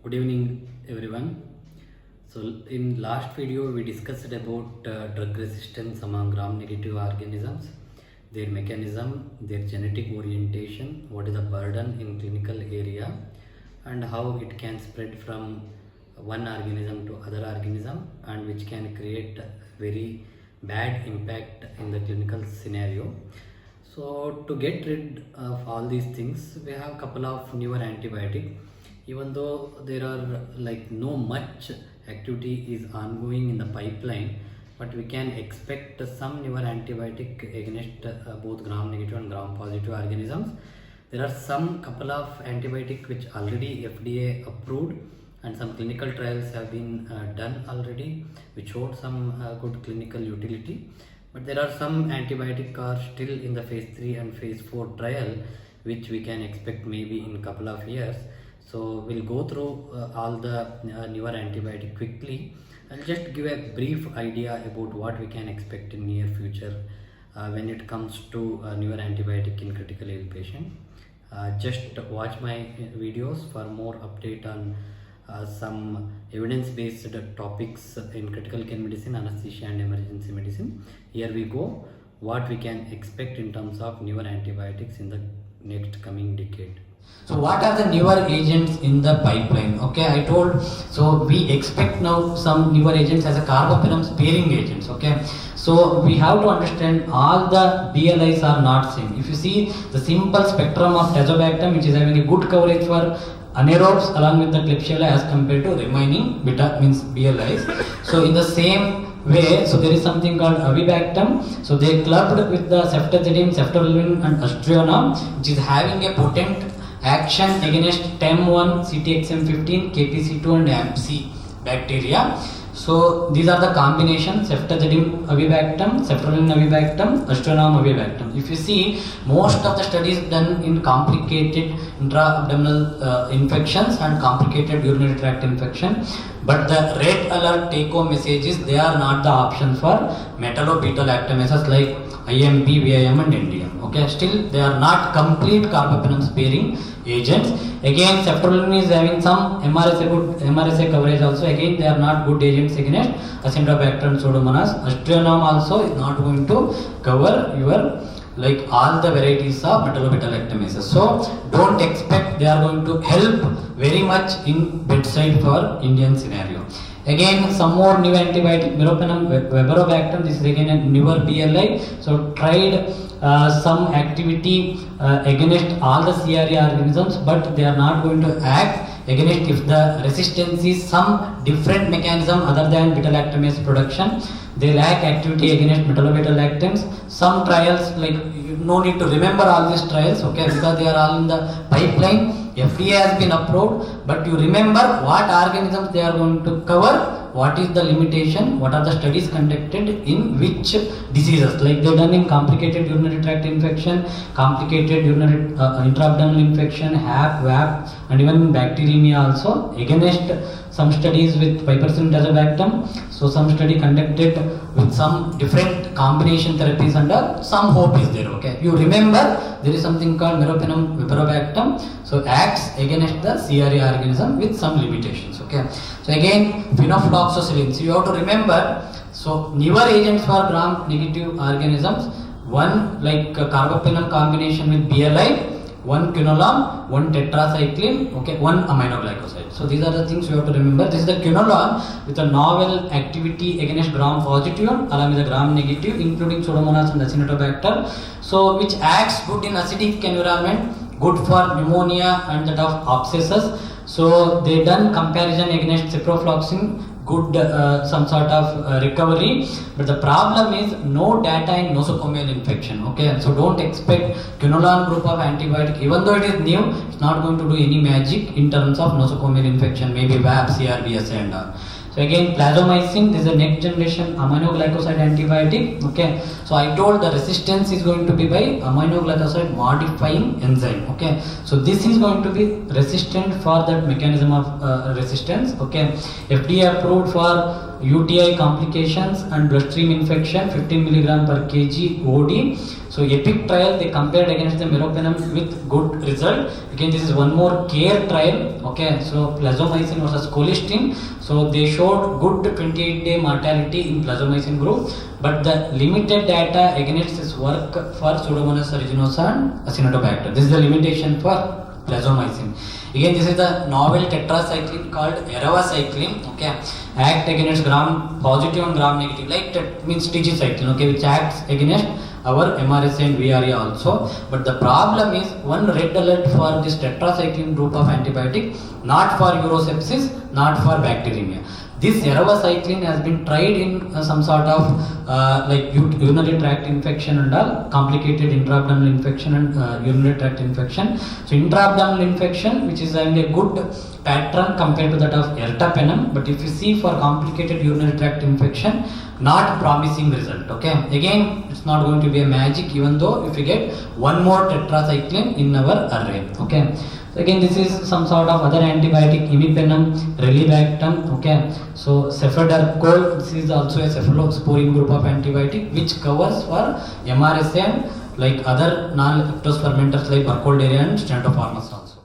Good evening everyone. So in last video we discussed about drug resistance among gram-negative organisms, their mechanism, their genetic orientation, what is the burden in clinical area, and how it can spread from one organism to other organism, and which can create very bad impact in the clinical scenario. So to get rid of all these things, we have a couple of newer antibiotics. Even though there are like no much activity is ongoing in the pipeline, but we can expect some newer antibiotic against both gram-negative and gram-positive organisms. There are some couple of antibiotics which already FDA approved, and some clinical trials have been done already, which showed some good clinical utility. But there are some antibiotics are still in the phase 3 and phase 4 trial, which we can expect maybe in couple of years. So we'll go through all the newer antibiotic quickly. I'll just give a brief idea about what we can expect in near future when it comes to newer antibiotic in critical ill patient. Just watch my videos for more update on some evidence-based topics in critical care medicine, anesthesia and emergency medicine. Here we go, what we can expect in terms of newer antibiotics in the next coming decade. So what are the newer agents in the pipeline? Okay, I told, so we expect now some newer agents as a carbapenem sparing agents. Okay, so we have to understand all the BLIs are not same. If you see the simple spectrum of tazobactam, which is having a good coverage for anaerobes along with the Klebsiella as compared to remaining beta means BLIs. So in the same way, so there is something called avibactam. So they clubbed with the ceftazidime, ceftaroline and aztreonam, which is having a potent action against TEM1, CTXM15, KPC2 and AMP-C bacteria. So these are the combinations: ceftazidime avibactam, ceftaroline avibactam, aztreonam avibactam. If you see, most of the studies done in complicated intra-abdominal infections and complicated urinary tract infection, but the red alert take-home message is they are not the option for metallo-beta-lactamases like IMP, VIM and NDM. Okay, still they are not complete carbapenem sparing agents. Again, ceftaroline is having some MRSA coverage also. Again, they are not good agents against Acinetobacter and Pseudomonas. Aztreonam also is not going to cover your like all the varieties of metallo-beta-lactamases. So don't expect they are going to help very much in bedside for Indian scenario. Again, some more new antibiotic, meropenem, veberobactam. This is again a newer BLI. So tried some activity against all the CRE organisms, but they are not going to act against if the resistance is some different mechanism other than beta-lactamase production. They lack activity against metallo-beta-lactams. Some trials, like no need to remember all these trials, okay, because they are all in the pipeline. FDA has been approved, but you remember what organisms they are going to cover, what is the limitation, what are the studies conducted in which diseases, like they done in complicated urinary tract infection, complicated urinary intra-abdominal infection, HAP, VAP, and even bacteremia also, against some studies with 5% tazobactam. So some study conducted with some different combination therapies under some hope is there. Okay, you remember there is something called meropenem veberobactam, so acts against the CRE organism with some limitations. Okay, so again phenofloxacillin. So you have to remember, so newer agents for gram-negative organisms, one like carbapenem combination with BLI, one quinolone, one tetracycline, okay, one aminoglycoside. So these are the things you have to remember. This is the quinolone with a novel activity against gram-positive along with the gram-negative, including Pseudomonas and Acinetobacter. So which acts good in acidic environment, good for pneumonia and that of abscesses. So they done comparison against ciprofloxacin, good some sort of recovery, but the problem is no data in nosocomial infection. Okay, so don't expect quinolone group of antibiotic, even though it is new, it's not going to do any magic in terms of nosocomial infection, maybe VAP, CRBSA and all. So again, plasmomycin, this is a next generation aminoglycoside antibiotic. Okay, so I told the resistance is going to be by aminoglycoside modifying enzyme. Okay, so this is going to be resistant for that mechanism of resistance. Okay, FDA approved for UTI complications and bloodstream infection, 15 milligram per kg OD. So EPIC trial, they compared against the meropenem with good result. Again, this is one more CARE trial. Okay, so plazomicin versus colistin. So they showed good 28-day mortality in plazomicin group, but the limited data against this work for Pseudomonas aeruginosa and Acinetobacter. This is the limitation for plazomicin. Again, this is the novel tetracycline called eravacycline. Okay, act against gram positive and gram negative, like that means TG cycline. Okay, which acts against our MRSA and VRA also. But the problem is one red alert for this tetracycline group of antibiotic, not for urosepsis, not for bacteremia. This eravacycline has been tried in some sort of like urinary tract infection and all, complicated intra-abdominal infection and urinary tract infection. So intra-abdominal infection, which is having a good pattern compared to that of ertapenem, but if you see for complicated urinary tract infection, not promising result. Okay, again it's not going to be a magic, even though if you get one more tetracycline in our array. Okay, so again this is some sort of other antibiotic, imipenem, relibactam. Okay, so cefiderocol, this is also a cephalosporin group of antibiotic which covers for MRSA and like other non-lactose fermenters like Burkholderia and Stenotrophomonas also.